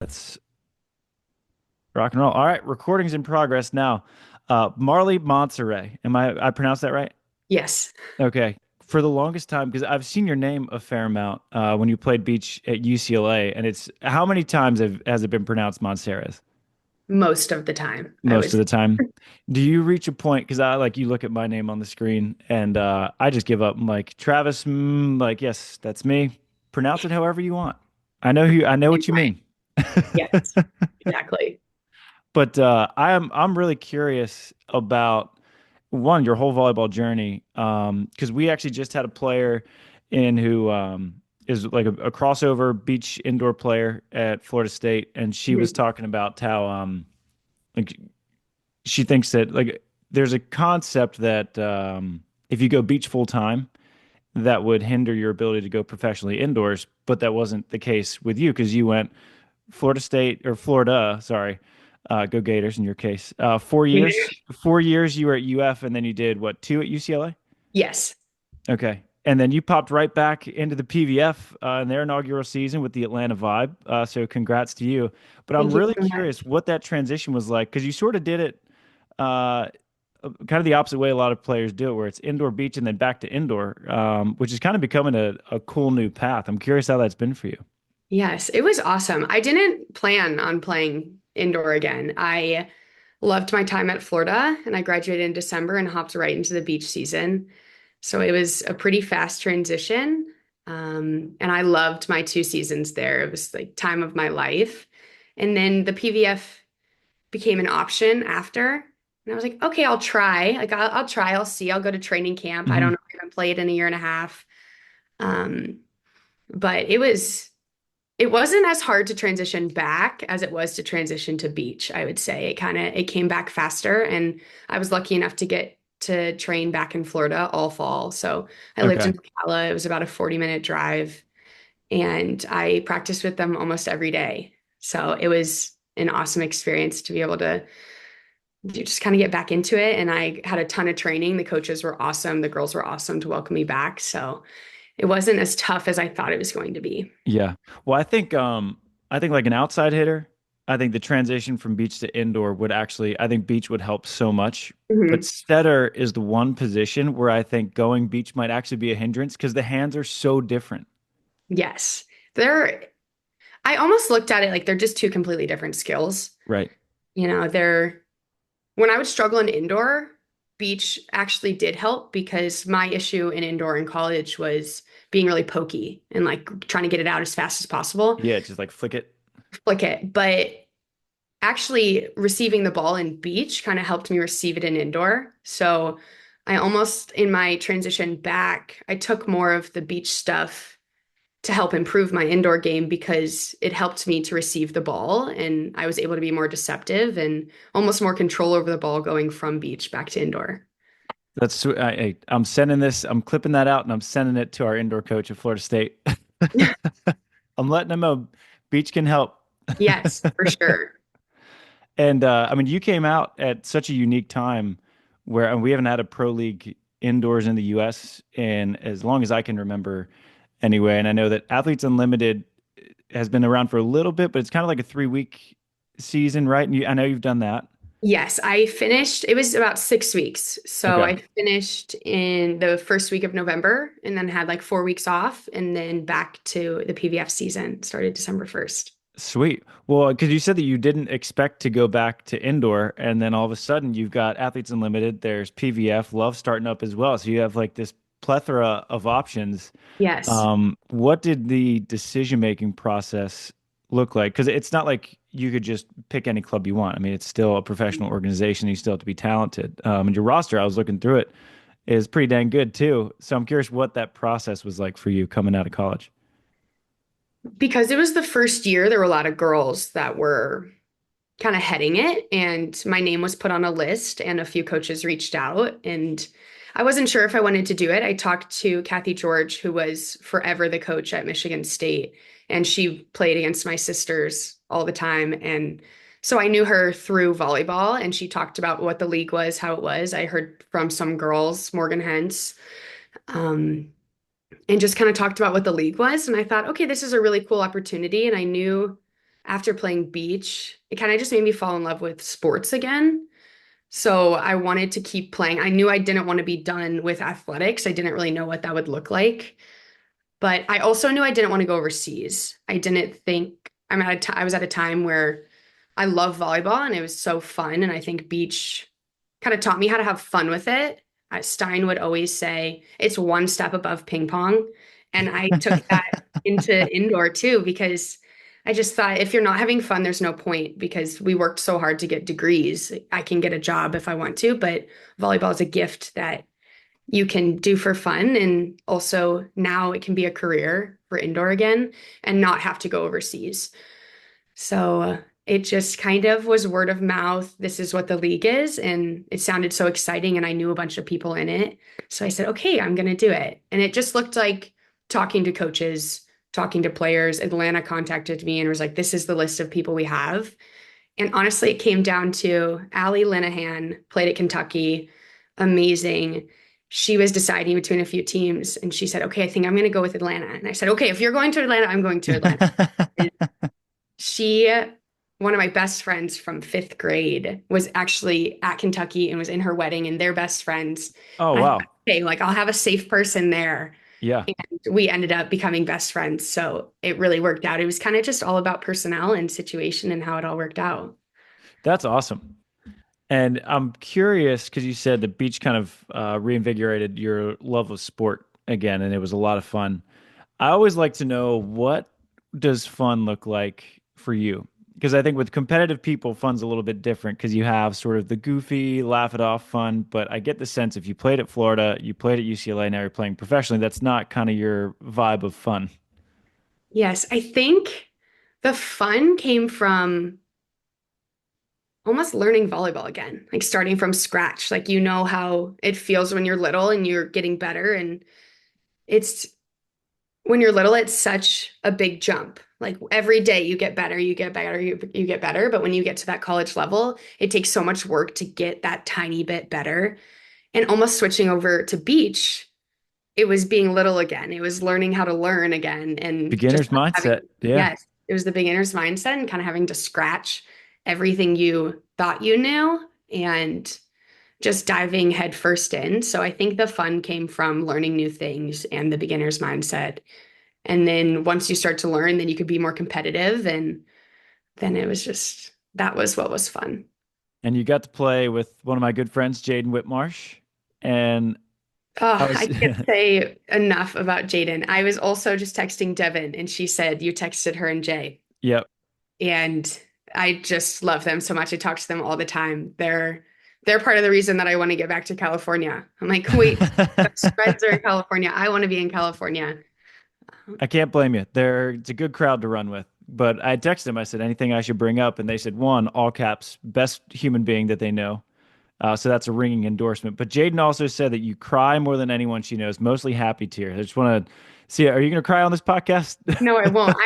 Let's rock and roll. All right, recording's in progress now. Marlie Monserez. I pronounced that right? Yes, Okay. For the longest time, because I've seen your name a fair amount when you played beach at UCLA, and it's how many times has it been pronounced Monserez? most of the time. I Most of was, the time. Do you reach a point? Because I like you look at my name on the screen, and I just give up. I'm like Travis. Like yes, that's me. Pronounce it however you want. I know who. I know same what you way. mean. Yes, exactly. But I'm really curious about one your whole volleyball journey because we actually just had a player in who is like a crossover beach indoor player at Florida State, and she was Mhm. talking about how like she thinks that like there's a concept that if you go beach full time, that would hinder your ability to go professionally indoors, but that wasn't the case with you because you went Florida State or Florida, sorry. Go Gators in your case. 4 years. 4 years you were at UF and then you did what, two at UCLA? Yes. Okay. And then you popped right back into the PVF in their inaugural season with the Atlanta Vibe. So congrats to you. But I'm Thank you really so curious much. what that transition was like because you sort of did it uh, kind of the opposite way a lot of players do it, where it's indoor beach and then back to indoor, which is kind of becoming a cool new path. I'm curious how that's been for you. Yes, it was awesome. I didn't plan on playing indoor again. I loved my time at Florida and I graduated in December and hopped right into the beach season. So it was a pretty fast transition. And I loved my 2 seasons there. It was like time of my life. And then the PVF became an option after. And I was like, okay, I'll try. Like I'll try. I'll see. I'll go to training camp. I don't Hmm. know. I haven't played in a year and a half. Um, but it wasn't as hard to transition back as it was to transition to beach, I would say. It came back faster and I was lucky enough to get to train back in Florida all fall. So I lived in Okay. Ocala. It was about a 40-minute drive and I practiced with them almost every day. So it was an awesome experience to be able to just kind of get back into it. And I had a ton of training. The coaches were awesome. The girls were awesome to welcome me back. So it wasn't as tough as I thought it was going to be. Yeah. Well, I think like an outside hitter, I think the transition from beach to indoor would actually I think beach would help so much. But Mhm. setter is the one position where I think going beach might actually be a hindrance because the hands are so different. Yes. They're, I almost looked at it like they're just two completely different skills. Right. When I would struggle in indoor, beach actually did help because my issue in indoor in college was being really pokey and like trying to get it out as fast as possible, Yeah, just like flick it. flick it. But actually receiving the ball in beach kind of helped me receive it in indoor. So I almost, in my transition back, I took more of the beach stuff to help improve my indoor game because it helped me to receive the ball and I was able to be more deceptive and almost more control over the ball going from beach back to indoor. I'm sending this, I'm clipping that out and I'm sending it to our indoor coach at Florida State. I'm letting him know beach can help. Yes, for sure. And I mean, you came out at such a unique time where and we haven't had a pro league indoors in the US in as long as I can remember anyway. And I know that Athletes Unlimited has been around for a little bit, but it's kind of like a 3 week season, right? I know you've done that. Yes, I finished, it was about 6 weeks. So Okay. I finished in the first week of November and then had like 4 weeks off and then back to the PVF season, started December 1st. Sweet. Well, because you said that you didn't expect to go back to indoor, and then all of a sudden you've got Athletes Unlimited, there's PVF, Love starting up as well. So you have like this plethora of options. Yes. What did the decision-making process look like? Because it's not like you could just pick any club you want. I mean, it's still a professional organization. You still have to be talented. And your roster, I was looking through it, is pretty dang good too. So I'm curious what that process was like for you coming out of college. Because it was the first year, there were a lot of girls that were kind of heading it, and my name was put on a list, and a few coaches reached out, and I wasn't sure if I wanted to do it. I talked to Kathy George, who was forever the coach at Michigan State, and she played against my sisters all the time. And so I knew her through volleyball, and she talked about what the league was, how it was. I heard from some girls, Morgan Hens, um, and just kind of talked about what the league was. And I thought, okay, this is a really cool opportunity. And I knew after playing beach, it kind of just made me fall in love with sports again. So I wanted to keep playing. I knew I didn't want to be done with athletics. I didn't really know what that would look like. But I also knew I didn't want to go overseas. I didn't think I was at a time where I love volleyball and it was so fun. And I think beach kind of taught me how to have fun with it. Stein would always say it's one step above ping pong. And I took that into indoor too, because I just thought if you're not having fun, there's no point because we worked so hard to get degrees. I can get a job if I want to, but volleyball is a gift that you can do for fun. And also now it can be a career for indoor again and not have to go overseas. So it just kind of was word of mouth. This is what the league is. And it sounded so exciting. And I knew a bunch of people in it. So I said, okay, I'm going to do it. And it just looked like talking to coaches, talking to players. Atlanta contacted me and was like, this is the list of people we have. And honestly, it came down to Allie Linehan, played at Kentucky, amazing. She was deciding between a few teams and she said, okay, I think I'm going to go with Atlanta. And I said, okay, if you're going to Atlanta, I'm going to Atlanta. And she, one of my best friends from fifth grade, was actually at Kentucky and was in her wedding, and they're best friends. Oh, And I thought, wow. okay, like I'll have a safe person there. Yeah, And we ended up becoming best friends. So it really worked out. It was kind of just all about personnel and situation and how it all worked out. that's awesome. And I'm curious because you said the beach kind of reinvigorated your love of sport again, and it was a lot of fun. I always like to know what does fun look like for you? Because I think with competitive people, fun's a little bit different because you have sort of the goofy, laugh it off fun. But I get the sense if you played at Florida, you played at UCLA, now you're playing professionally, that's not kind of your vibe of fun. Yes, I think the fun came from almost learning volleyball again, like starting from scratch. Like you know how it feels when you're little and you're getting better. And it's when you're little, it's such a big jump. Like every day you get better, you get better, you get better. But when you get to that college level, it takes so much work to get that tiny bit better. And almost switching over to beach, it was being little again. It was learning how to learn again and just Beginner's having, mindset. Yeah. yes, it was the beginner's mindset and kind of having to scratch everything you thought you knew and just diving headfirst in. So I think the fun came from learning new things and the beginner's mindset. And then once you start to learn, then you could be more competitive. And then it was just, that was what was fun. And you got to play with one of my good friends, Jaden Whitmarsh. And I Oh, was, I can't say enough about Jaden. I was also just texting Devin, and she said you texted her and Jay. yep. And I just love them so much. I talk to them all the time. They're part of the reason that I want to get back to California. I'm like, wait, best friends are in California. I want to be in California. I can't blame you. It's a good crowd to run with. But I texted them. I said, anything I should bring up? And they said, one, all caps, best human being that they know. So that's a ringing endorsement. But Jaden also said that you cry more than anyone she knows, mostly happy tears. I just want to see, are you going to cry on this podcast? No, I won't.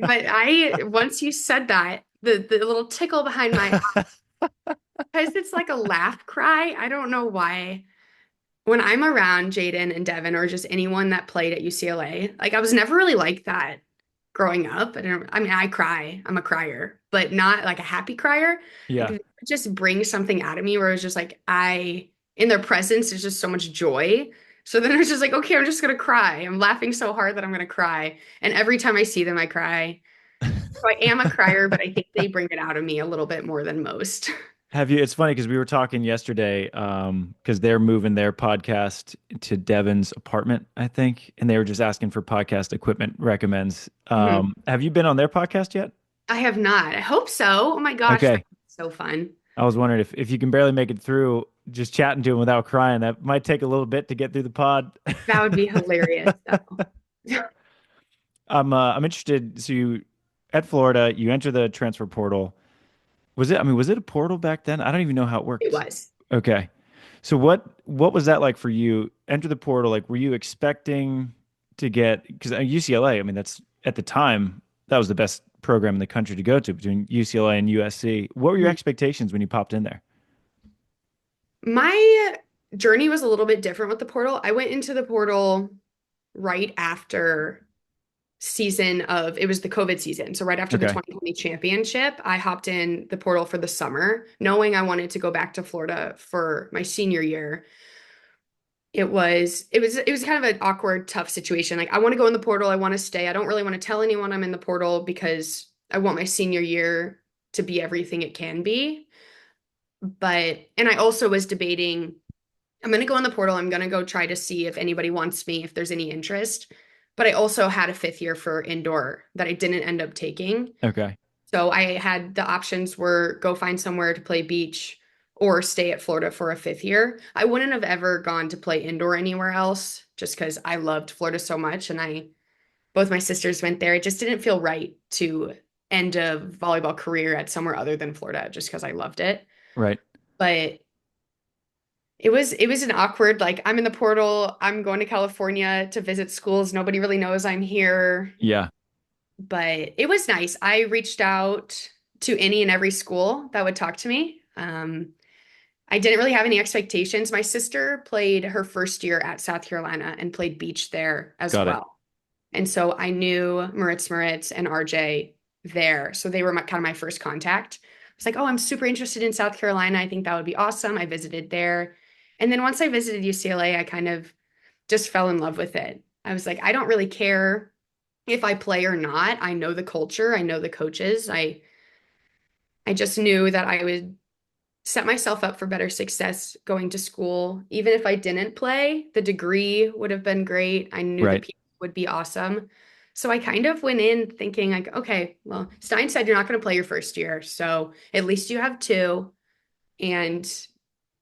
But once you said that, the little tickle behind my eyes, it's like a laugh cry. I don't know why. When I'm around Jaden and Devin or just anyone that played at UCLA, like I was never really like that growing up. I mean, I cry. I'm a crier, but not like a happy crier. Like Yeah. it just brings something out of me where it was just like in their presence, there's just so much joy. So then I was just like, okay, I'm just gonna cry. I'm laughing so hard that I'm gonna cry. And every time I see them, I cry. So I am a crier, but I think they bring it out of me a little bit more than most. Have you? It's funny because we were talking yesterday, because they're moving their podcast to Devin's apartment, I think, and they were just asking for podcast equipment recommends. Mhm. Have you been on their podcast yet? I have not. I hope so. Oh my gosh, Okay. that's so fun. I was wondering if you can barely make it through just chatting to him without crying, that might take a little bit to get through the pod. That would be hilarious, though. I'm interested. So you at Florida, you enter the transfer portal. Was it a portal back then? I don't even know how it It works. was. Okay. So what was that like for you? Enter the portal, like were you expecting to get because UCLA, I mean that's at the time that was the best program in the country to go to between UCLA and USC. What were your Mhm. expectations when you popped in there? My journey was a little bit different with the portal. I went into the portal right after it was the COVID season. So right after the Okay. 2020 championship, I hopped in the portal for the summer, knowing I wanted to go back to Florida for my senior year. It was kind of an awkward, tough situation. Like I want to go in the portal, I want to stay. I don't really want to tell anyone I'm in the portal because I want my senior year to be everything it can be. And I also was debating, I'm going to go in the portal. I'm going to go try to see if anybody wants me, if there's any interest. But I also had a fifth year for indoor that I didn't end up taking. Okay. So I had the options were go find somewhere to play beach or stay at Florida for a fifth year. I wouldn't have ever gone to play indoor anywhere else just because I loved Florida so much. And both my sisters went there. It just didn't feel right to end a volleyball career at somewhere other than Florida just because I loved it. Right. But it was an awkward, like I'm in the portal, I'm going to California to visit schools. Nobody really knows I'm here, Yeah. but it was nice. I reached out to any and every school that would talk to me. I didn't really have any expectations. My sister played her first year at South Carolina and played beach there as Got it. well. And so I knew Moritz and RJ there. So they were kind of my first contact. I was like, oh, I'm super interested in South Carolina. I think that would be awesome. I visited there. And then once I visited UCLA, I kind of just fell in love with it. I was like, I don't really care if I play or not. I know the culture, I know the coaches. I just knew that I would set myself up for better success going to school. Even if I didn't play, the degree would have been great. I knew the Right. people would be awesome. So I kind of went in thinking like, okay, well, Stein said you're not going to play your first year, so at least you have two and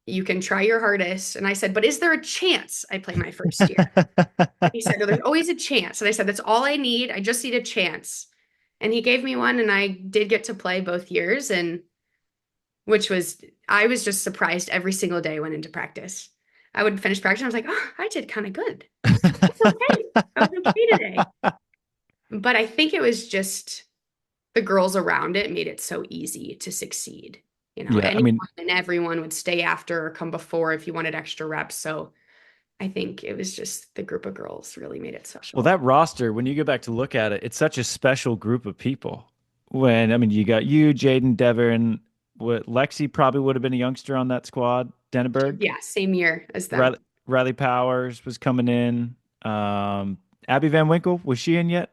you can try your hardest. And I said, but is there a chance I play my first year? And he said, no, there's always a chance. And I said, that's all I need. I just need a chance. And he gave me one, and I did get to play both years, and which was, I was just surprised every single day I went into practice. I would finish practice and I was like, oh, I did kind of good. That's okay. I was okay today. But I think it was just the girls around it made it so easy to succeed. Yeah. I Anyone mean, and everyone would stay after or come before if you wanted extra reps. So I think it was just the group of girls really made it well, special. that roster, when you go back to look at it, it's such a special group of people. When, I mean, you got you, Jaden, Devon, what Lexi probably would have been a youngster on that squad. Denneberg, Yeah, same year as them. Riley, Riley Powers was coming in. Abby Van Winkle, was she in yet?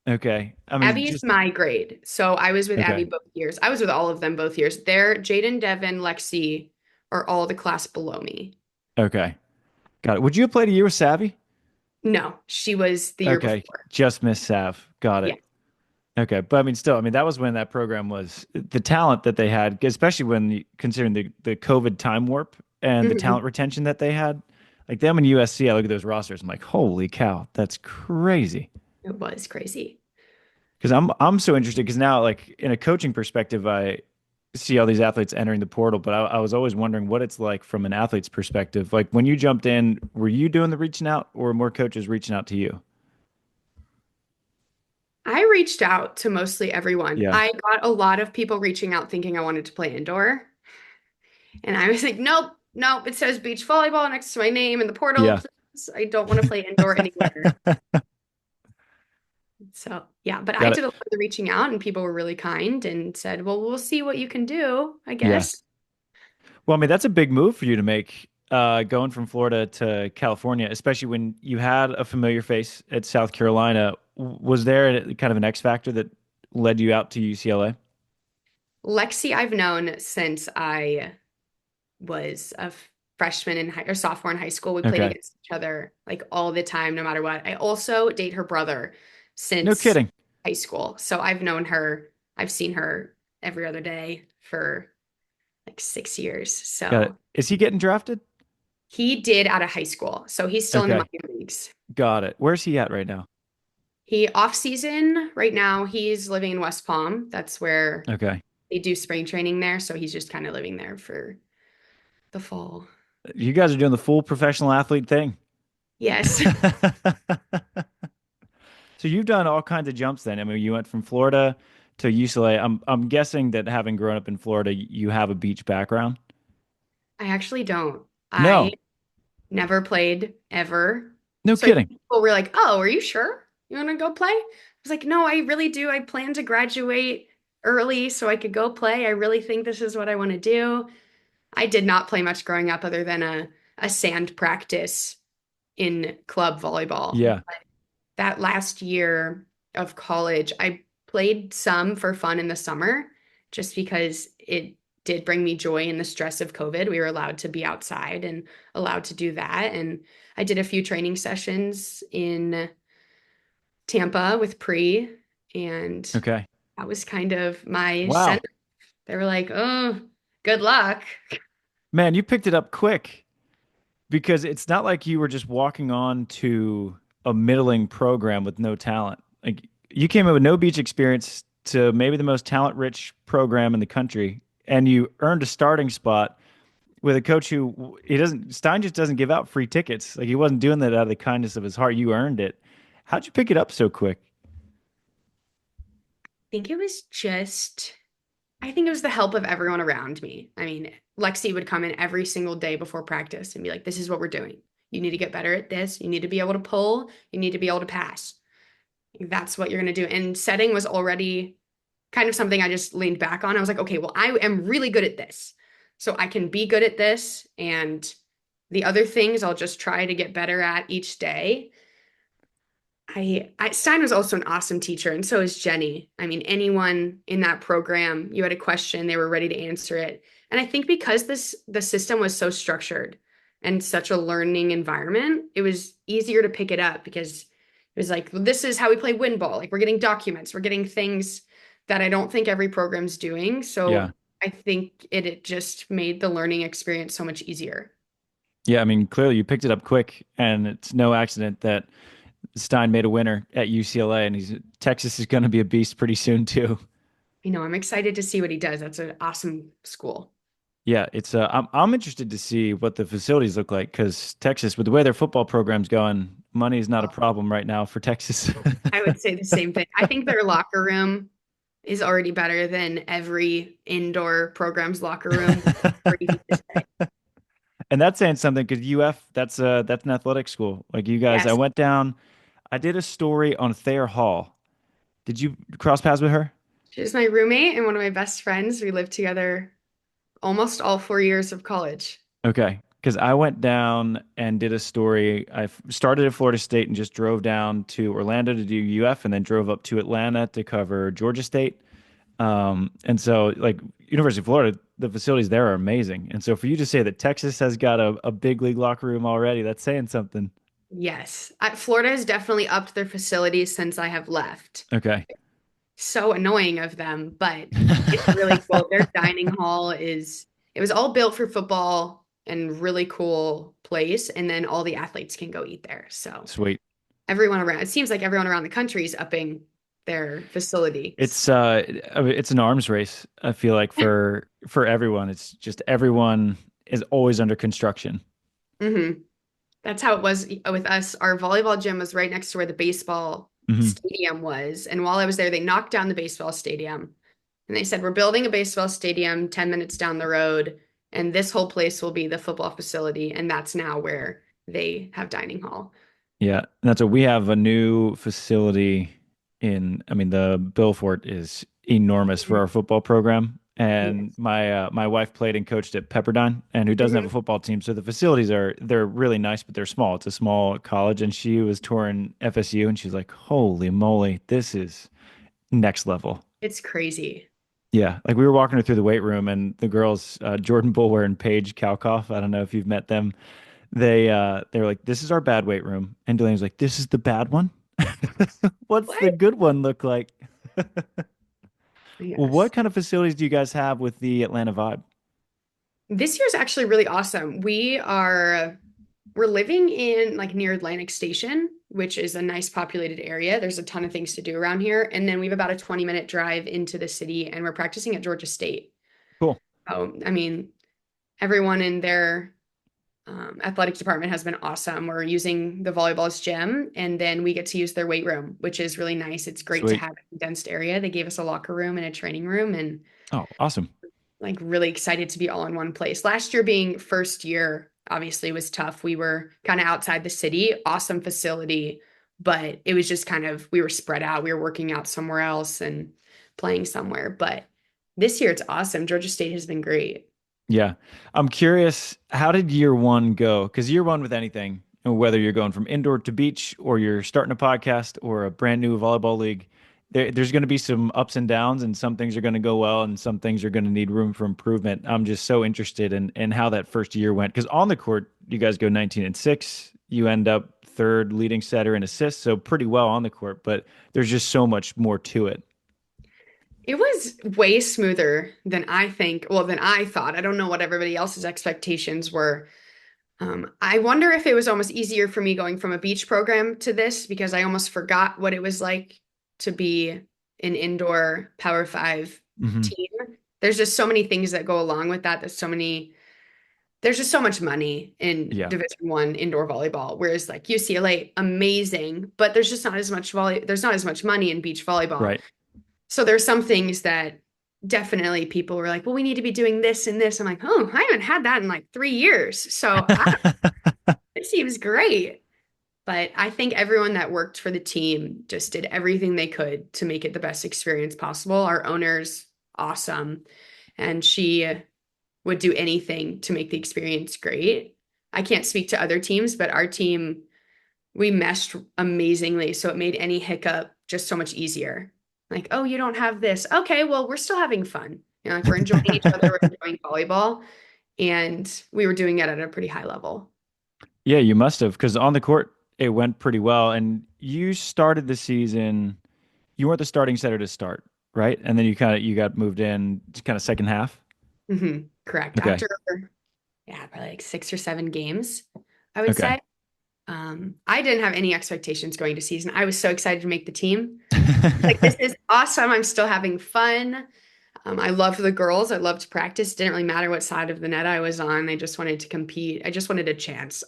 Okay. I mean, Abby is just my grade. So I was with Abby okay. both years. I was with all of them both years. They're Jaden, Devin, Lexi are all the class below me. Okay. Got it. Would you have played a year with Savvy? No, she was the year Okay. before. Just missed Sav. Got Yeah. it. Okay. But I mean, still, I mean, that was when that program was the talent that they had, especially when considering the COVID time warp and the talent Mhm. retention that they had. Like them and USC, I look at those rosters, I'm like, holy cow, that's crazy. It was crazy. Because I'm so interested because now, like in a coaching perspective, I see all these athletes entering the portal, but I was always wondering what it's like from an athlete's perspective. Like when you jumped in, were you doing the reaching out, or more coaches reaching out to you? I reached out to mostly everyone. Yeah. I got a lot of people reaching out thinking I wanted to play indoor. And I was like, nope, nope. It says beach volleyball next to my name in the portal, Yeah. please. I don't want to play indoor anywhere. So, yeah, but I Got did it. a lot of the reaching out and people were really kind and said, well, we'll see what you can do, I Yeah. guess. Well, I mean, that's a big move for you to make, going from Florida to California, especially when you had a familiar face at South Carolina. Was there kind of an X factor that led you out to UCLA? Lexi, I've known since I was a freshman in high or sophomore in high school. We played Okay. against each other like all the time, no matter what. I also date her brother No since kidding. high school. So I've known her, I've seen her every other day for like 6 years. Got it. So Is he getting drafted? he did out of high school. So he's still in the Okay. minor leagues. Got it. Where's he at right now? He off season right now, he's living in West Palm. That's where Okay. they do spring training there. So he's just kind of living there for the fall. You guys are doing the full professional athlete thing. Yes. So you've done all kinds of jumps then. I mean, you went from Florida to UCLA. I'm guessing that having grown up in Florida, you have a beach background. I actually don't. I No. never played ever. No So I kidding. think people were like, "Oh, are you sure? You want to go play?" I was like, "No, I really do. I plan to graduate early so I could go play. I really think this is what I want to do." I did not play much growing up other than a sand practice in club volleyball. Yeah. That last year of college, I played some for fun in the summer just because it did bring me joy in the stress of COVID. We were allowed to be outside and allowed to do that. And I did a few training sessions in Tampa with Pre, and Okay. that was kind of my Wow. send. They were like, "Oh, good luck." Man, you picked it up quick because it's not like you were just walking on to a middling program with no talent. Like you came in with no beach experience to maybe the most talent-rich program in the country, and you earned a starting spot with a coach who he doesn't Stein just doesn't give out free tickets. Like he wasn't doing that out of the kindness of his heart. You earned it. How'd you pick it up so quick? think it was just, I think it was the help of everyone around me. I mean, Lexi would come in every single day before practice and be like, "This is what we're doing. You need to get better at this. You need to be able to pull. You need to be able to pass. That's what you're going to do." And setting was already kind of something I just leaned back on. I was like, "Okay, well, I am really good at this. So I can be good at this. And the other things I'll just try to get better at each day." Stein was also an awesome teacher, and so is Jenny. I mean, anyone in that program, you had a question, they were ready to answer it. And I think because the system was so structured and such a learning environment, it was easier to pick it up because it was like, this is how we play wind ball. Like we're getting documents, we're getting things that I don't think every program's doing. Yeah. So I think it just made the learning experience so much easier. Yeah, I mean, clearly you picked it up quick, and it's no accident that Stein made a winner at UCLA, and he's Texas is going to be a beast pretty soon too. I'm excited to see what he does. That's an awesome school. Yeah, it's I'm interested to see what the facilities look like because Texas, with the way their football program's going, money is not a problem right now for Texas. I would say the same thing. I think their locker room is already better than every indoor program's locker room. Crazy to say. And that's saying something because UF, that's an athletic school. Like you guys, I Yes, went down, I did a story on Thayer Hall. Did you cross paths with her? she's my roommate and one of my best friends. We lived together almost all 4 years of college. Okay. Because I went down and did a story. Started at Florida State and just drove down to Orlando to do UF and then drove up to Atlanta to cover Georgia State. And so, like, University of Florida, the facilities there are amazing. And so, for you to say that Texas has got a big league locker room already, that's saying something. Yes, Florida has definitely upped their facilities since I have left. Okay. So annoying of them, but it's really cool. Their dining hall it was all built for football and really cool place. And then all the athletes can go eat there. So Sweet. everyone around, it seems like everyone around the country is upping their facilities. I mean, it's an arms race. I feel like for everyone, it's just everyone is always under construction. Hmm. That's how it was with us. Our volleyball gym was right next to where the baseball Hmm. stadium was. And while I was there, they knocked down the baseball stadium and they said, "We're building a baseball stadium 10 minutes down the road, and this whole place will be the football facility." And that's now where they have dining hall. Yeah, that's what we have a new facility in. I mean, the Belfort is enormous for our football program, and Yes. my wife played and coached at Pepperdine, and who doesn't have a Mhm. football team. So the facilities they're really nice, but they're small. It's a small college, and she was touring FSU, and she's like, "Holy moly, this is next level." It's crazy. Yeah, like we were walking her through the weight room, and the girls, Jordan Bulwer and Paige Kalkoff. I don't know if you've met them. They were like, "This is our bad weight room," and Delaney was like, "This is the bad one." What's the What? good one look like? Well, what Yes. kind of facilities do you guys have with the Atlanta vibe? This year's actually really awesome. We're living in like near Atlantic Station, which is a nice populated area. There's a ton of things to do around here. And then we have about a 20-minute drive into the city, and we're practicing at Georgia State. Cool. Oh, I mean, everyone in their athletics department has been awesome. We're using the volleyball's gym, and then we get to use their weight room, which is really nice. It's great to Sweet. have a condensed area. They gave us a locker room and a training room, and Oh, awesome. like really excited to be all in one place. Last year being first year obviously was tough. We were kind of outside the city, awesome facility, but it was just kind of, we were spread out. We were working out somewhere else and playing somewhere. But this year it's awesome. Georgia State has been great. Yeah. I'm curious, how did year one go? Because year one with anything, whether you're going from indoor to beach or you're starting a podcast or a brand new volleyball league, there's going to be some ups and downs, and some things are going to go well and some things are going to need room for improvement. I'm just so interested in how that first year went. Because on the court, you guys go 19-6. You end up third leading setter in assists, so pretty well on the court, but there's just so much more to it. It was way smoother than I think, well, than I thought. I don't know what everybody else's expectations were. I wonder if it was almost easier for me going from a beach program to this because I almost forgot what it was like to be an indoor Power Five Hmm. team. There's just so many things that go along with that. There's just so much money in Yeah, Division I indoor volleyball, whereas like UCLA, amazing, but there's not as much money in beach volleyball. right. So there's some things that definitely people were like, well, we need to be doing this and this. I'm like, oh, I haven't had that in like 3 years. So it seems great. But I think everyone that worked for the team just did everything they could to make it the best experience possible. Our owner's awesome, and she would do anything to make the experience great. I can't speak to other teams, but our team, we meshed amazingly. So it made any hiccup just so much easier. Like, oh, you don't have this. Okay, well, we're still having fun. Like we're enjoying each other, we're enjoying volleyball, and we were doing it at a pretty high level. Yeah, you must have, because on the court it went pretty well. And you started the season, you weren't the starting setter to start, right? And then you got moved in kind of second half. Correct. Okay. After, yeah, probably like 6 or 7 games, I would Okay. say. I didn't have any expectations going to season. I was so excited to make the team. Like, this is awesome. I'm still having fun. I loved the girls. I loved practice. Didn't really matter what side of the net I was on. I just wanted to compete. I just wanted a chance.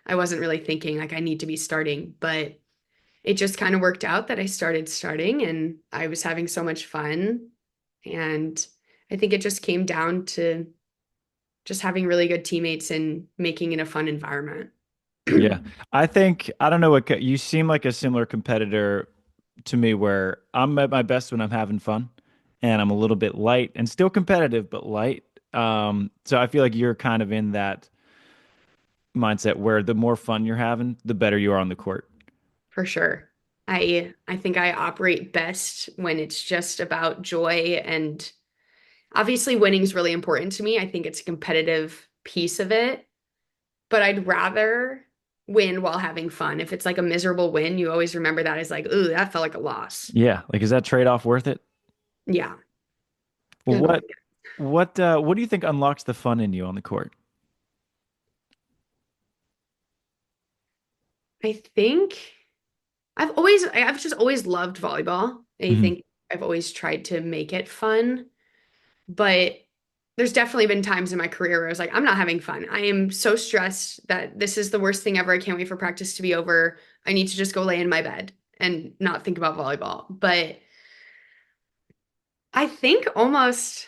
I wasn't really thinking like I need to be starting, but it just kind of worked out that I started starting and I was having so much fun. And I think it just came down to just having really good teammates and making it a fun environment. Yeah. I think, I don't know you seem like a similar competitor to me where I'm at my best when I'm having fun and I'm a little bit light and still competitive, but light. So I feel like you're kind of in that mindset where the more fun you're having, the better you are on the court. For sure. I think I operate best when it's just about joy, and obviously winning is really important to me. I think it's a competitive piece of it, but I'd rather win while having fun. If it's like a miserable win, you always remember that as like, ooh, that felt like a loss. Yeah. Like, is that trade-off worth it? Yeah. Well, It- what do you think unlocks the fun in you on the court? I think I've just always loved volleyball. I Hmm. think I've always tried to make it fun. But there's definitely been times in my career where I was like, I'm not having fun. I am so stressed that this is the worst thing ever. I can't wait for practice to be over. I need to just go lay in my bed and not think about volleyball. But I think almost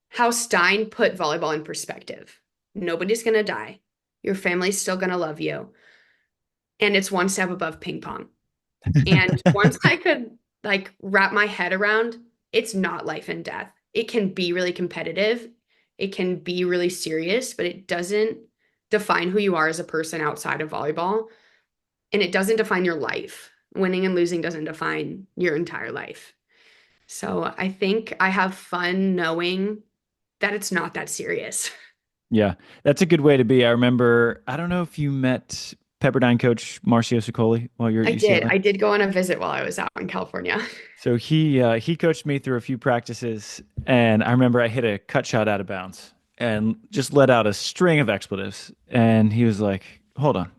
how Stein put volleyball in perspective. Nobody's going to die. Your family's still going to love you. And it's one step above ping pong. And once I could like wrap my head around, it's not life and death. It can be really competitive. It can be really serious, but it doesn't define who you are as a person outside of volleyball. And it doesn't define your life. Winning and losing doesn't define your entire life. So I think I have fun knowing that it's not that serious. Yeah, that's a good way to be. I remember, I don't know if you met Pepperdine coach Marcio Sicoli while you're at I did. UCLA. I did go on a visit while I was out in California. So he coached me through a few practices, and I remember I hit a cut shot out of bounds and just let out a string of expletives. And he was like, "Hold on."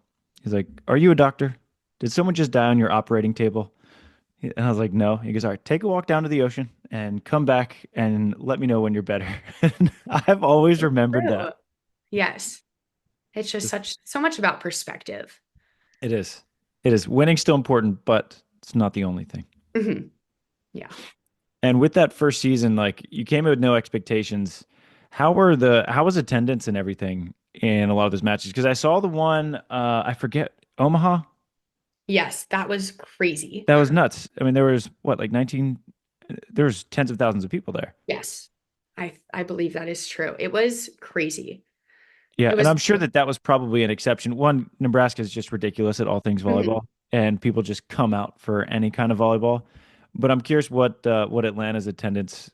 He's like, "Are you a doctor? Did someone just die on your operating table?" And I was like, "No." He goes, "All right, take a walk down to the ocean and come back and let me know when you're better." And I've always remembered True. that. Yes. It's just so much about perspective. It is. It is. Winning's still important, but it's not the only thing. Mhm. Yeah. And with that first season, like you came in with no expectations. How was attendance and everything in a lot of those matches? Because I saw the one I forget, Omaha. Yes, that was crazy. That was nuts. I mean, there was what, like 19, there was tens of thousands of people there. Yes. I believe that is true. It was crazy. Yeah, It and was I'm sure that that was probably an exception. One, Nebraska is just ridiculous at all things mhm. volleyball, and people just come out for any kind of volleyball. But I'm curious what Atlanta's attendance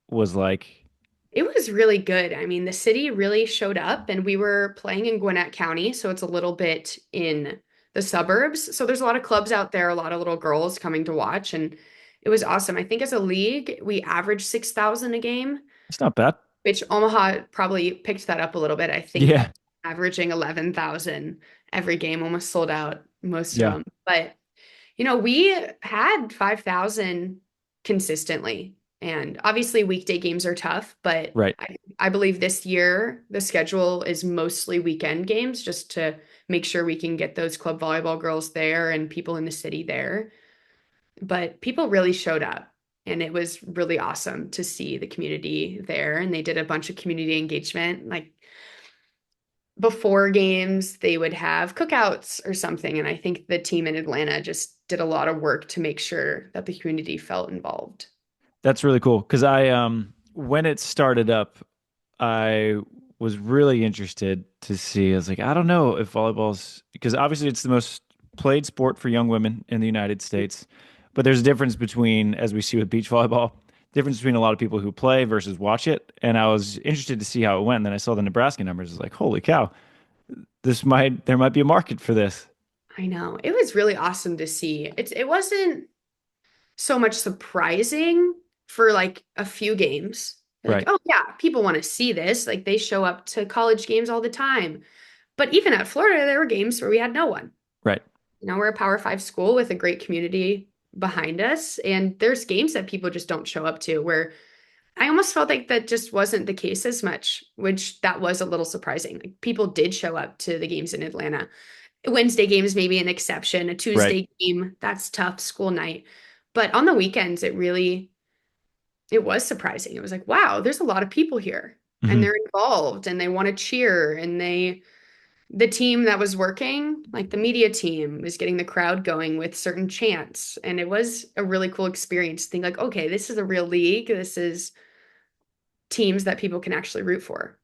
was like. It was really good. I mean, the city really showed up, and we were playing in Gwinnett County, so it's a little bit in the suburbs. So there's a lot of clubs out there, a lot of little girls coming to watch, and it was awesome. I think as a league, we averaged 6,000 a game, It's not bad. which Omaha probably picked that up a little bit. I think Yeah, averaging 11,000 every game, almost sold out most of yeah, them. But we had 5,000 consistently. And obviously, weekday games are tough, but right. I believe this year the schedule is mostly weekend games just to make sure we can get those club volleyball girls there and people in the city there. But people really showed up, and it was really awesome to see the community there. And they did a bunch of community engagement. Like before games, they would have cookouts or something. And I think the team in Atlanta just did a lot of work to make sure that the community felt involved. That's really cool because when it started up, I was really interested to see. I was like, I don't know if volleyball's because obviously it's the most played sport for young women in the United States, but there's a difference between, as we see with beach volleyball, difference between a lot of people who play versus watch it. And I was interested to see how it went. And then I saw the Nebraska numbers. I was like, holy cow, there might be a market for this. I know. It was really awesome to see. It wasn't so much surprising for like a few games. Like, Right, oh yeah, people want to see this. Like they show up to college games all the time. But even at Florida, there were games where we had no one. right. We're a Power Five school with a great community behind us. And there's games that people just don't show up to where I almost felt like that just wasn't the case as much, which that was a little surprising. Like people did show up to the games in Atlanta. Wednesday games maybe an exception. A Right. Tuesday game, that's tough, school night. But on the weekends, it was surprising. It was like, wow, there's a lot of people here and Hmm. they're involved and they want to cheer and the team that was working, like the media team, was getting the crowd going with certain chants. And it was a really cool experience to think like, okay, this is a real league. This is teams that people can actually root for.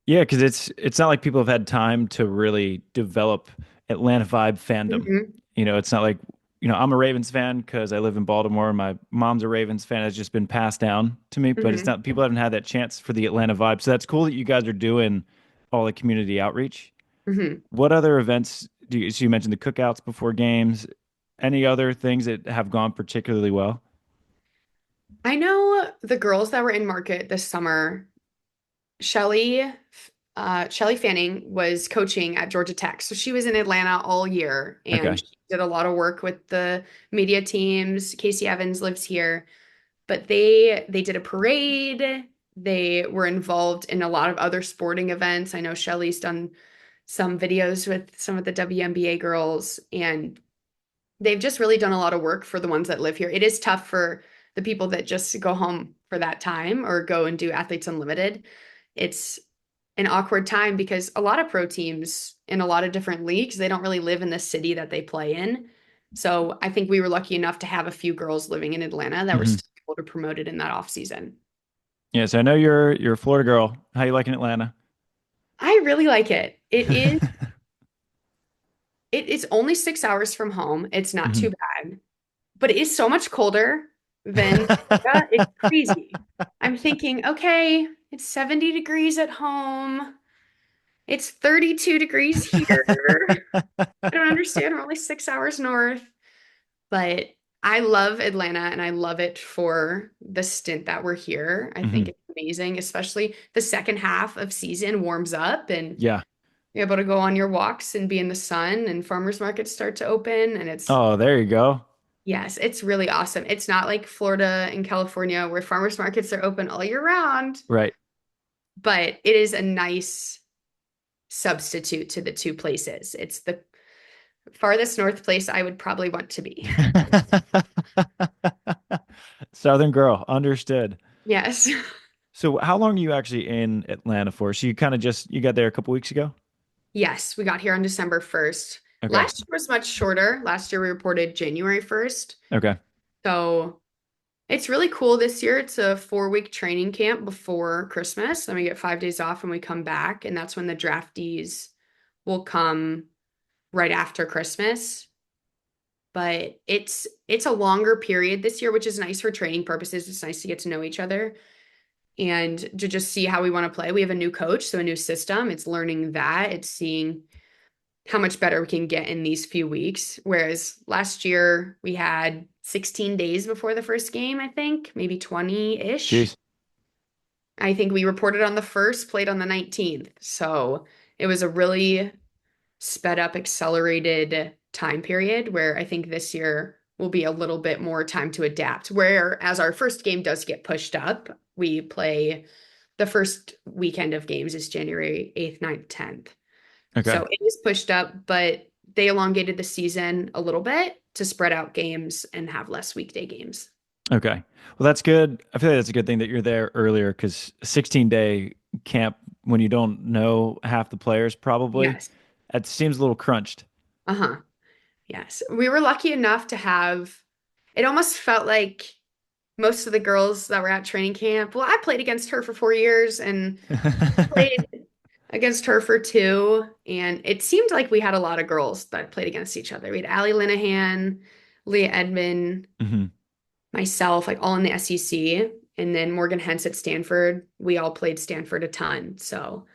Yeah, because it's not like people have had time to really develop Atlanta vibe fandom. Mhm. It's not like, I'm a Ravens fan because I live in Baltimore. My mom's a Ravens fan. It's just been passed down to me, but it's Mhm. not, people haven't had that chance for the Atlanta vibe. So that's cool that you guys are doing all the community outreach. Mhm. What other events so you mentioned the cookouts before games. Any other things that have gone particularly well? I know the girls that were in market this summer, Shelly, Shelly Fanning was coaching at Georgia Tech. So she was in Atlanta all year and Okay. she did a lot of work with the media teams. Casey Evans lives here, but they did a parade. They were involved in a lot of other sporting events. I know Shelly's done some videos with some of the WNBA girls, and they've just really done a lot of work for the ones that live here. It is tough for the people that just go home for that time or go and do Athletes Unlimited. It's an awkward time because a lot of pro teams in a lot of different leagues, they don't really live in the city that they play in. So I think we were lucky enough to have a few girls living in Atlanta that were Hmm. still able to promote it in that off season. Yes, I know you're a Florida girl. How you liking Atlanta? I really like it. It is only 6 hours from home. It's not Hmm. too bad, but it is so much colder than Florida. It's crazy. I'm thinking, okay, it's 70 degrees at home. It's 32 degrees here. I don't understand. We're only 6 hours north, but I love Atlanta and I love it for the stint that we're here. I think Hmm. it's amazing, especially the second half of season warms up and Yeah. you're able to go on your walks and be in the sun and farmers markets start to open and it's Oh, there you go. yes, it's really awesome. It's not like Florida and California where farmers markets are open all year round, Right. but it is a nice substitute to the two places. It's the farthest north place I would probably want to be. Southern girl, understood. Yes. So how long are you actually in Atlanta for? So you kind of just you got there a couple weeks ago? Yes, we got here on December 1st. Okay. Last year was much shorter. Last year we reported January 1st. Okay. So it's really cool this year. It's a 4-week training camp before Christmas. Then we get 5 days off and we come back. And that's when the draftees will come right after Christmas. But it's a longer period this year, which is nice for training purposes. It's nice to get to know each other and to just see how we want to play. We have a new coach, so a new system. It's learning that. It's seeing how much better we can get in these few weeks. Whereas last year we had 16 days before the first game, I think, maybe 20-ish. Jeez. I think we reported on the first, played on the 19th. So it was a really sped up, accelerated time period where I think this year will be a little bit more time to adapt. Whereas our first game does get pushed up, we play the first weekend of games is January 8th, 9th, 10th. Okay. So it was pushed up, but they elongated the season a little bit to spread out games and have less weekday games. Okay. Well, that's good. I feel like that's a good thing that you're there earlier because 16-day camp when you don't know half the players probably, Yes. it seems a little crunched. Uh-huh. Yes. We were lucky enough to have, it almost felt like most of the girls that were at training camp, well, I played against her for 4 years and played against her for two. And it seemed like we had a lot of girls that played against each other. We had Allie Linehan, Leah Edmond, Hmm. myself, like all in the SEC. And then Morgan Hens at Stanford. We all played Stanford a ton. So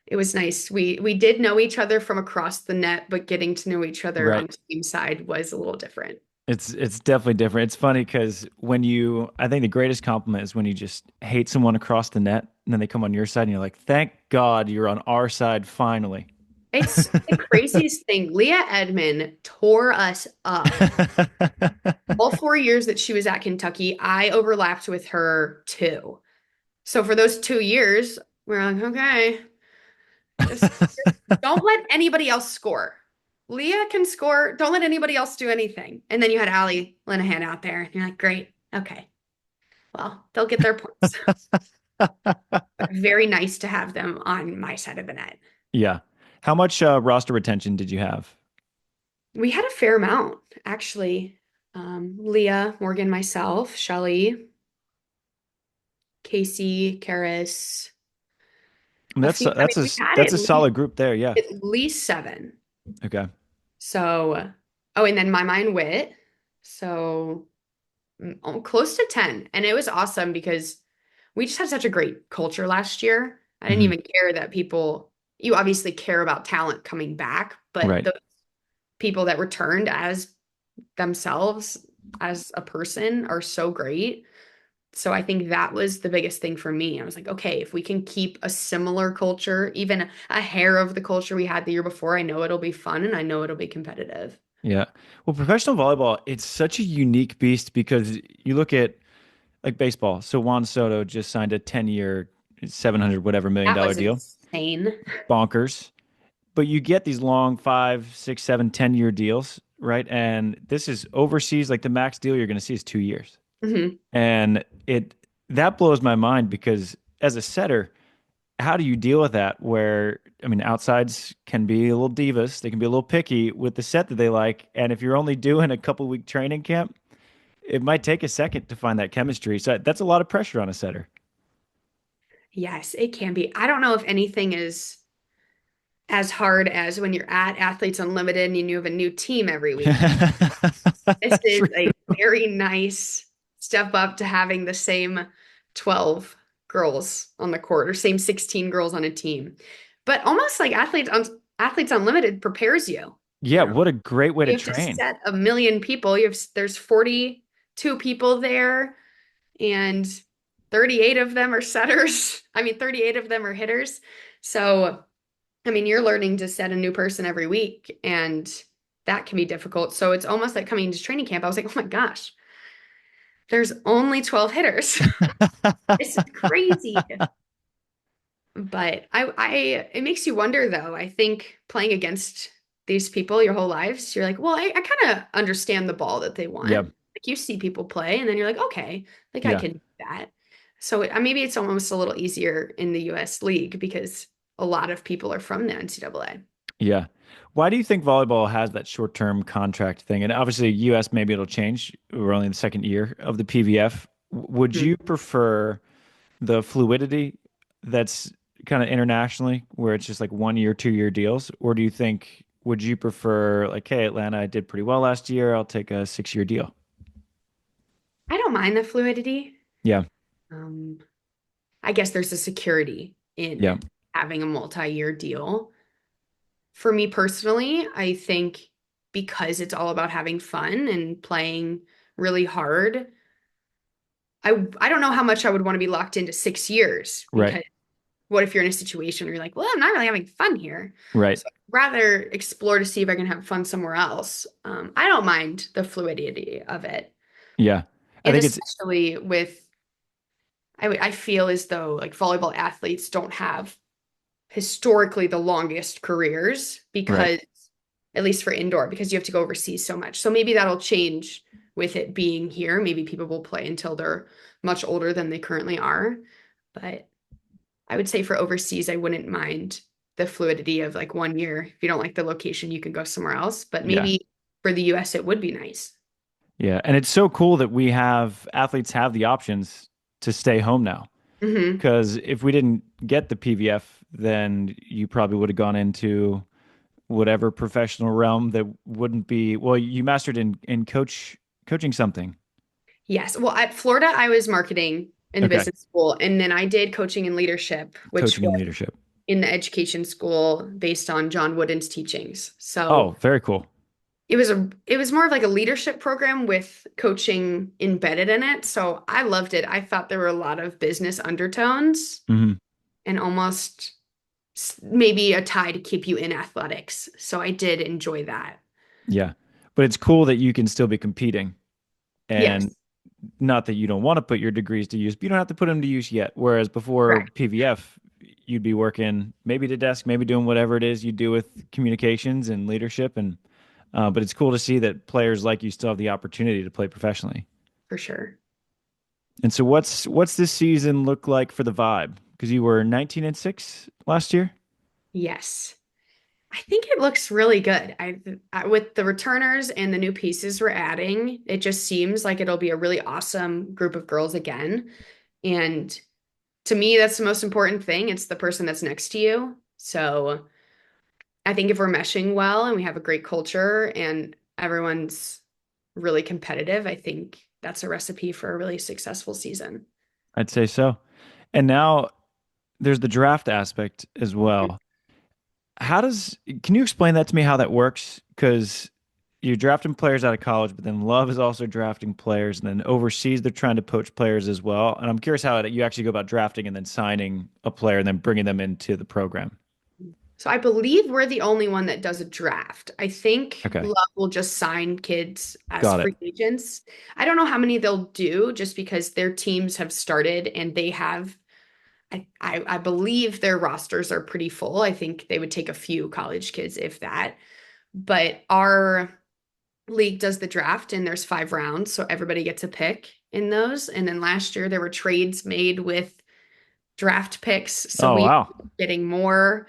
it was nice. We did know each other from across the net, but getting to know each other on Right. the team side was a little different. It's definitely different. It's funny because when you, I think the greatest compliment is when you just hate someone across the net and then they come on your side and you're like, thank God you're on our side finally. It's the craziest thing. Leah Edmond tore us up. All 4 years that she was at Kentucky, I overlapped with her too. So for those 2 years, we're like, okay, just don't let anybody else score. Leah can score. Don't let anybody else do anything. And then you had Allie Linehan out there. And you're like, great. Okay. Well, they'll get their points. But very nice to have them on my side of the net. Yeah. How much roster retention did you have? We had a fair amount, actually. Leah, Morgan, myself, Shelly, Casey, Karis, I mean, a few. I mean, we had that's a solid group there. Yeah. at least seven. Okay. So, oh, and then my mind wit. So close to 10. And it was awesome because we just had such a great culture last year. I didn't Hmm. even care that people, you obviously care about talent coming back, but Right. the people that returned as themselves, as a person, are so great. So I think that was the biggest thing for me. I was like, okay, if we can keep a similar culture, even a hair of the culture we had the year before, I know it'll be fun and I know it'll be competitive. Yeah. Well, professional volleyball, it's such a unique beast because you look at like baseball. So Juan Soto just signed a 10-year, 700 whatever million That dollar was deal. insane. Bonkers. But you get these long 5, 6, 7, 10-year deals, right? And this is overseas. Like the max deal you're going to see is 2 years. Hmm. And it that blows my mind because as a setter, how do you deal with that? Where I mean, outsides can be a little divas, they can be a little picky with the set that they like, and if you're only doing a couple week training camp, it might take a second to find that chemistry. So that's a lot of pressure on a setter. Yes, it can be. I don't know if anything is as hard as when you're at Athletes Unlimited and you have a new team every week. This is True. a very nice step up to having the same 12 girls on the court or same 16 girls on a team. But almost like Athletes Unlimited prepares you. Yeah, what a great way to You have to train. set a million people. There's 42 people there and 38 of them are setters. I mean 38 of them are hitters. So I mean, you're learning to set a new person every week, and that can be difficult. So it's almost like coming to training camp. I was like, oh my gosh, there's only 12 hitters. This is crazy. But it makes you wonder though. I think playing against these people your whole lives, you're like, well, I kind of understand the ball that they want. Yeah, Like you see people play, and then you're like, okay, like I yeah, can do that. So maybe it's almost a little easier in the US league because a lot of people are from the NCAA. yeah. Why do you think volleyball has that short-term contract thing? And obviously, US, maybe it'll change. We're only in the second year of the PVF. Would Mhm. you prefer the fluidity that's kind of internationally, where it's just like 1 year, 2 year deals? Or do you think, would you prefer, like, hey, Atlanta, I did pretty well last year. I'll take a 6 year deal? I don't mind the fluidity. Yeah. Um, I guess there's a security Yeah. in having a multi-year deal. For me personally, I think because it's all about having fun and playing really hard, I don't know how much I would want to be locked into 6 years Right. because what if you're in a situation where you're like, well, I'm not really having fun here. Right. So I'd rather explore to see if I can have fun somewhere else. I don't mind the fluidity of it. Yeah. I And think it's, especially with, I feel as though like volleyball athletes don't have historically the longest careers right. because, at least for indoor, because you have to go overseas so much. So maybe that'll change with it being here. Maybe people will play until they're much older than they currently are. But I would say for overseas, I wouldn't mind the fluidity of like 1 year. If you don't like the location, you can go somewhere else. But yeah. maybe for the US, it would be nice. Yeah. And it's so cool that we have athletes have the options to stay home now. Hmm. Because if we didn't get the PVF, then you probably would have gone into whatever professional realm that wouldn't be, well, you mastered in coaching something. Yes. Well, at Florida, I was marketing in the Okay. business school, and then I did coaching and leadership, which Coaching and was leadership. in the education school based on John Wooden's teachings. So Oh, very cool. it was more of like a leadership program with coaching embedded in it. So I loved it. I thought there were a lot of business undertones Hmm. and almost maybe a tie to keep you in athletics. So I did enjoy that. Yeah. But it's cool that you can still be competing, and Yes, not that you don't want to put your degrees to use, but you don't have to put them to use yet. Whereas before correct, PVF, you'd be working maybe the desk, maybe doing whatever it is you do with communications and leadership. And but it's cool to see that players like you still have the opportunity to play professionally. for sure. And so what's this season look like for the Vibe? Because you were 19-6 last year. Yes. I think it looks really good. With the returners and the new pieces we're adding, it just seems like it'll be a really awesome group of girls again. And to me, that's the most important thing. It's the person that's next to you. So I think if we're meshing well and we have a great culture and everyone's really competitive, I think that's a recipe for a really successful season. I'd say so. And now there's the draft aspect as well. Can you explain that to me how that works? Because you're drafting players out of college, but then Love is also drafting players, and then overseas they're trying to poach players as well. And I'm curious how you actually go about drafting and then signing a player and then bringing them into the program. So I believe we're the only one that does a draft. I think Okay, Love will just sign kids as got it. free agents. I don't know how many they'll do just because their teams have started and they have, I believe their rosters are pretty full. I think they would take a few college kids, if that. But our league does the draft and there's 5 rounds. So everybody gets a pick in those. And then last year there were trades made with draft picks. So Oh we wow. ended up getting more,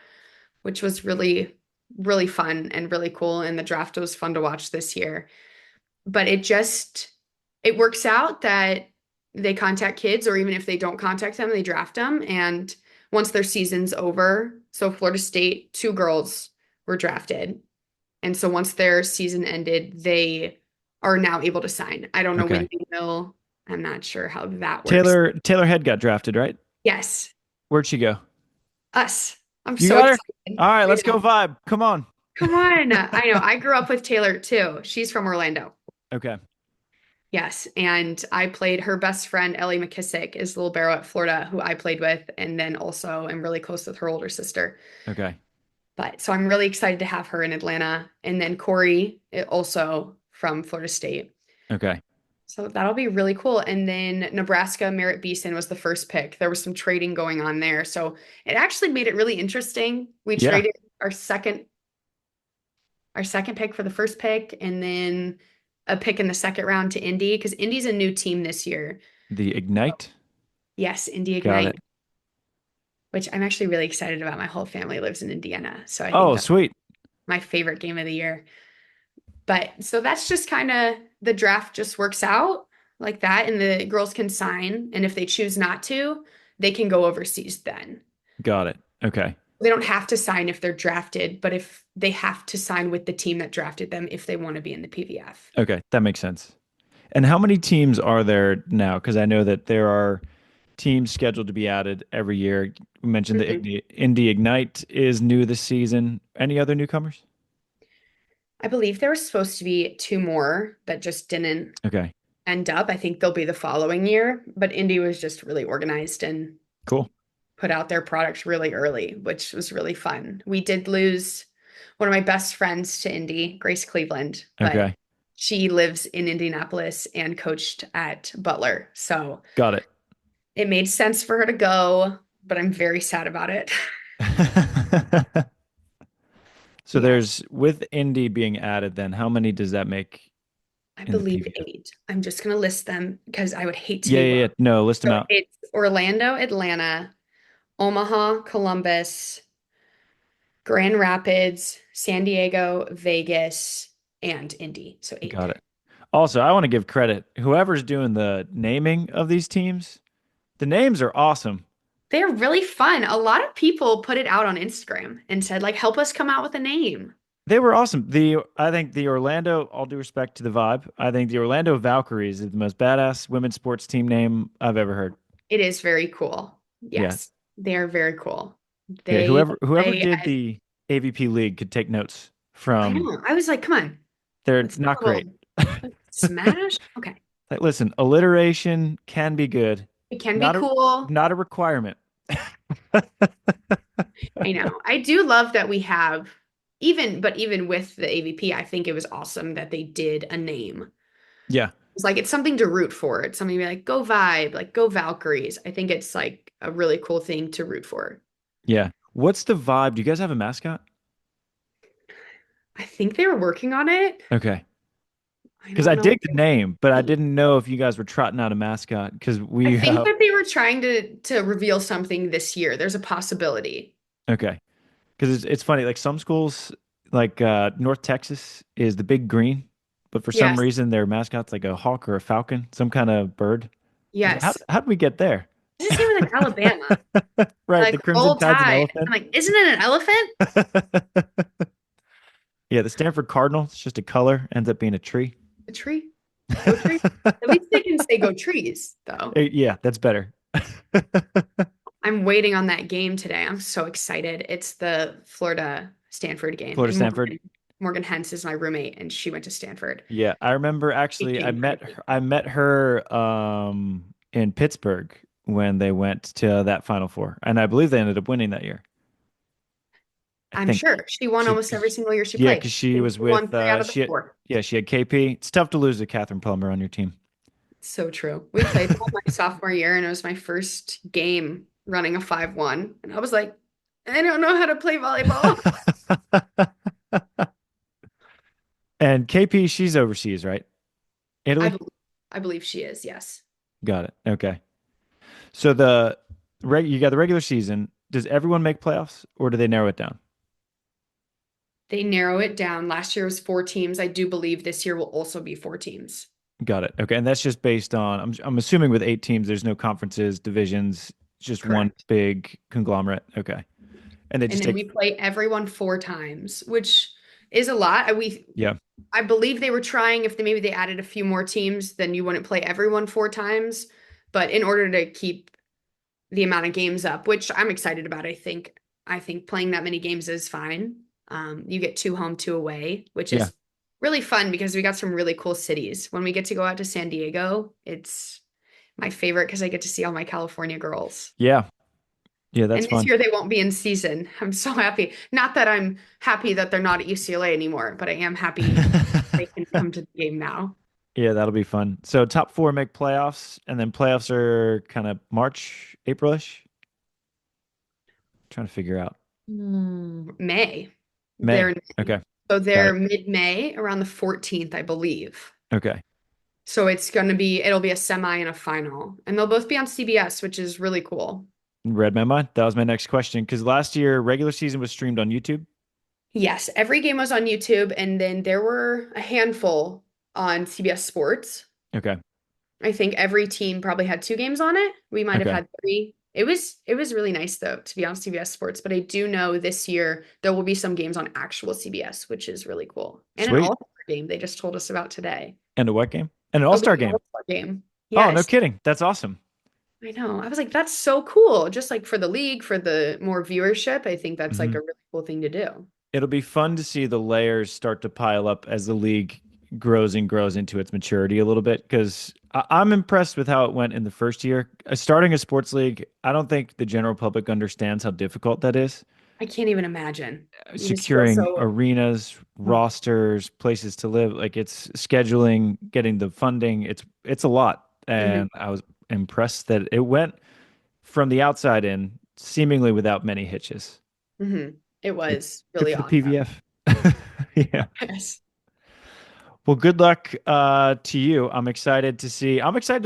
which was really, really fun and really cool. And the draft was fun to watch this year. But it works out that they contact kids, or even if they don't contact them, they draft them. And once their season's over, so Florida State, 2 girls were drafted. And so once their season ended, they are now able to sign. I don't know when Okay. they will. I'm not sure how that works. Taylor Head got drafted, right? Yes, Where'd she go? us. I'm You so got her? excited. All right, I let's go know. Vibe. Come on. Come on. I know. I grew up with Taylor too. She's from Orlando. Okay. Yes. And I played her best friend, Ellie McKissick, is the libero at Florida, who I played with, and then also am really close with her older sister. Okay. But so I'm really excited to have her in Atlanta. And then Corey, also from Florida State. Okay. So that'll be really cool. And then Nebraska, Merritt Beeson was the first pick. There was some trading going on there. So it actually made it really interesting. We Yeah. traded our second pick for the first pick, and then a pick in the second round to Indy, because Indy's a new team this year. The Ignite. Yes, Indy Got Ignite, it. which I'm actually really excited about. My whole family lives in Indiana. So I think Oh, that's sweet. my favorite game of the year. But so that's just kind of the draft just works out like that, and the girls can sign. And if they choose not to, they can go overseas then. Got it. Okay. They don't have to sign if they're drafted, but if they have to sign with the team that drafted them if they want to be in the PVF. Okay. That makes sense. And how many teams are there now? Because I know that there are teams scheduled to be added every year. We mentioned the Mhm. Indy Ignite is new this season. Any other newcomers? I believe there was supposed to be two more that just didn't Okay. end up. I think they'll be the following year, but Indy was just really organized and Cool. put out their products really early, which was really fun. We did lose one of my best friends to Indy, Grace Cleveland, but Okay. she lives in Indianapolis and coached at Butler. So Got it. it made sense for her to go, but I'm very sad about it. So Yeah, there's with Indy being added, then how many does that make I in the believe PVF? eight. I'm just going to list them because I would hate to Yeah, be yeah, wrong. yeah. No, list them So out. it's Orlando, Atlanta, Omaha, Columbus, Grand Rapids, San Diego, Vegas, and Indy. So eight. Got it. Also, I want to give credit. Whoever's doing the naming of these teams, the names are awesome. They're really fun. A lot of people put it out on Instagram and said, like, help us come out with a name. They were awesome. I think the Orlando, all due respect to the vibe, I think the Orlando Valkyries is the most badass women's sports team name I've ever heard. It is very cool. Yeah. Yes, they are very cool. Yeah, They whoever play did at, the AVP League could take notes I from know. I was like, come on, they're let's do not a great. little smash. Okay. Like, listen, alliteration can be good. It can be Not a cool. not a requirement. I know. I do love that we have but even with the AVP, I think it was awesome that they did a name. Yeah. It's like it's something to root for. It's something to be like, go Vibe, like go Valkyries. I think it's like a really cool thing to root for. Yeah. What's the vibe? Do you guys have a mascot? I think they were working on it. Okay. I Because don't I know. dig the name, but I didn't know if you guys were trotting out a mascot because I we think that they were trying to reveal something this year. There's a possibility. okay. Because it's funny, like some schools, like North Texas is the big green, but for some Yes. reason their mascot's like a hawk or a falcon, some kind of bird. I was like, Yes. how did we get there? It's the same with like Alabama. Right, Like the Crimson roll Tide's an tide. I'm elephant. like, isn't it an elephant? Yeah, the Stanford Cardinal, it's just a color, ends up being a tree. A tree. Go tree. At least they can say go trees, though. Yeah, that's better. I'm waiting on that game today. I'm so excited. It's the Florida Stanford game. Florida And Stanford. Morgan Hens is my roommate, and she went to Stanford. Yeah, I remember actually Teaching crazy. I met her in Pittsburgh when they went to that Final Four. And I believe they ended up winning that year. I I'm think sure she won she almost every 'cause- single year she yeah, played. because I she think was she won with three out of the four. she had KP. It's tough to lose to Catherine Plummer on your team. So true. We played them my sophomore year, and it was my first game running a 5-1. And I was like, I don't know how to play volleyball. And KP, she's overseas, right? I, Italy? bel I believe she is, yes. Got it. Okay. So you got the regular season. Does everyone make playoffs or do they narrow it down? They narrow it down. Last year was four teams. I do believe this year will also be four teams. Got it. Okay. And that's just based on I'm assuming with 8 teams, there's no conferences, divisions, it's just one Correct. big conglomerate. Okay. And they And just then take we play everyone four times, which is a lot. yeah. I believe they were trying if maybe they added a few more teams, then you wouldn't play everyone four times. But in order to keep the amount of games up, which I'm excited about, I think playing that many games is fine. You get two home, two away, which Yeah. is really fun because we got some really cool cities. When we get to go out to San Diego, it's my favorite because I get to see all my California girls. Yeah. Yeah, that's And this fun. year they won't be in season. I'm so happy. Not that I'm happy that they're not at UCLA anymore, but I am happy they can come to the game now. Yeah, that'll be fun. So top four make playoffs, and then playoffs are kind of March, Aprilish. Trying to figure out May. May. They're Okay, so got they're it. mid-May, around the 14th, I believe. Okay, So it'll be a semi and a final. And they'll both be on CBS, which is really cool. read my mind. That was my next question because last year regular season was streamed on YouTube, Yes, every game was on YouTube, and then there were a handful on CBS Sports. Okay. I think every team probably had two games on it. We might have Okay. had three. It was really nice though to be on CBS Sports, but I do know this year there will be some games on actual CBS, which is really cool. And an Sweet. all-star game they just told us about today. And a what game? And an There'll be all-star an game. all-star game. Oh, no Yes, kidding. That's awesome. I know. I was like, that's so cool. Just like for the league, for the more viewership, I think that's like Hmm. a really cool thing to do. It'll be fun to see the layers start to pile up as the league grows and grows into its maturity a little bit because I'm impressed with how it went in the first year. Starting a sports league, I don't think the general public understands how difficult that is. I can't even imagine. You just feel Securing so, arenas, oh, rosters, places to live, like it's scheduling, getting the funding. It's a lot. mhm, And I was impressed that it went from the outside in seemingly without many hitches. mhm. It Good, was good really for the awesome. PVF. Yeah. Yes. Well, good luck to you. I'm excited to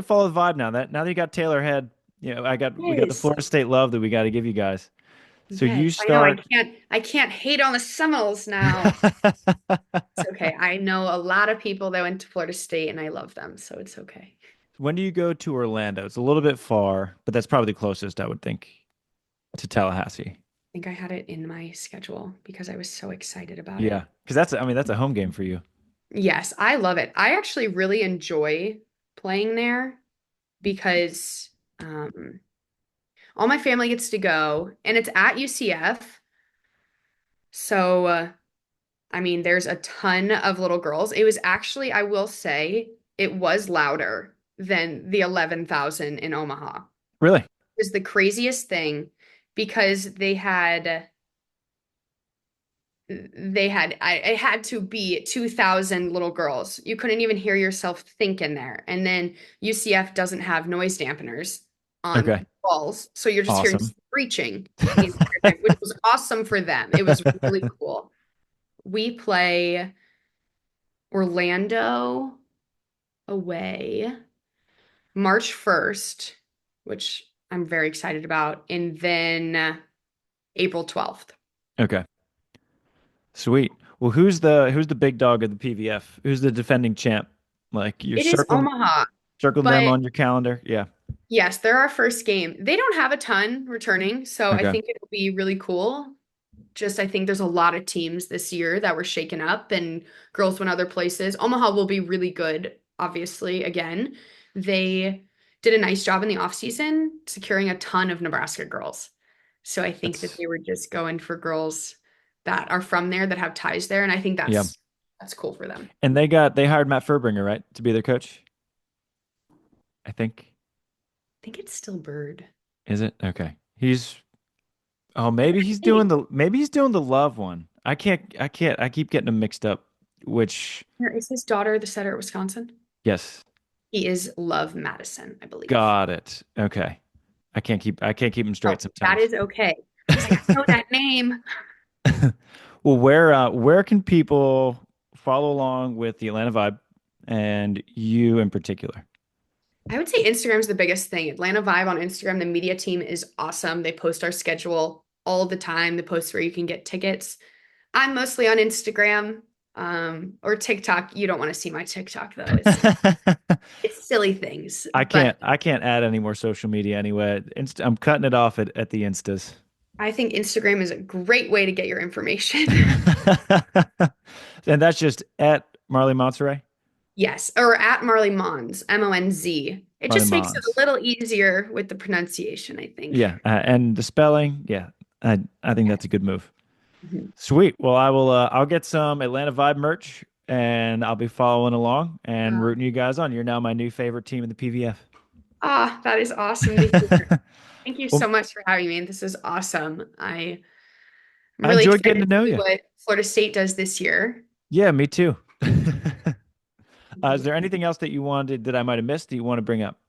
follow the vibe now that you got Taylor Head, we got the Yes. Florida State love that we got to give you guys. So you Yes. I know start. I can't hate on the Seminoles now. It's okay. I know a lot of people that went to Florida State and I love them, so it's okay. When do you go to Orlando? It's a little bit far, but that's probably the closest I would think to Tallahassee. I think I had it in my schedule because I was so excited about Yeah, it. because that's a home game for you. Yes, I love it. I actually really enjoy playing there because all my family gets to go and it's at UCF. So, I mean, there's a ton of little girls. It was actually, I will say, it was louder than the 11,000 in Omaha. Really? It was the craziest thing because it had to be 2,000 little girls. You couldn't even hear yourself think in there. And then UCF doesn't have noise dampeners on Okay. walls, so you're just hearing Awesome. screeching the entire time, which was awesome for them. It was really cool. We play Orlando away March 1st, which I'm very excited about, and then April 12th. Okay. Sweet. Well, who's the big dog of the PVF? Who's the defending champ? Like you're It is Omaha, circling them but on your calendar. Yeah. yes, they're our first game. They don't have a ton returning, so I Okay. think it'll be really cool. Just I think there's a lot of teams this year that were shaken up and girls went other places. Omaha will be really good, obviously, again. They did a nice job in the offseason securing a ton of Nebraska girls. So I think that That's they were just going for girls that are from there that have ties there, and I think yeah. that's cool for them. And they hired Matt Furbringer, right, to be their coach. I think. I think it's still Bird. Is it? Okay. Hey, Maybe he's doing the love one. I keep getting them mixed up. Which is his daughter the setter at Wisconsin? yes. He is Love Madison, I believe. Got it. Okay. I can't keep them Oh, straight that sometimes. is okay. I was like, I know that name. Well, where can people follow along with the Atlanta Vibe and you in particular? I would say Instagram is the biggest thing. Atlanta Vibe on Instagram, the media team is awesome. They post our schedule all the time. They post where you can get tickets. I'm mostly on Instagram, or TikTok. You don't want to see my TikTok though. It's silly things, but I can't add any more social media anyway. I'm cutting it off at the Instas. I think Instagram is a great way to get your information. And that's just at Marlie Monserez. Yes, or at Marley Mons, Monz. It Marlie just makes it a Mons. little easier with the pronunciation, I think. Yeah, and the spelling, yeah, I think that's a good move. Mhm. Sweet. Well, I'll get some Atlanta Vibe merch and I'll be following along and Uh, rooting you guys on. You're now my new favorite team in the PVF. that is awesome to hear. Thank you Well, so much for having me. This is awesome. I'm I really enjoyed excited getting to to know see you. what Florida State does this year. Yeah, me too. Is there anything else that you wanted that I might have missed that you want to bring up?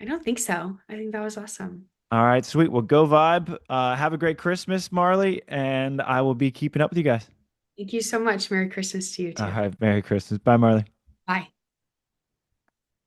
I don't think so. I think that was awesome. All right, sweet. Well, go Vibe. Have a great Christmas, Marley, and I will be keeping up with you guys. Thank you so much. Merry Christmas to you All too. right, Merry Christmas. Bye, Marley. Bye.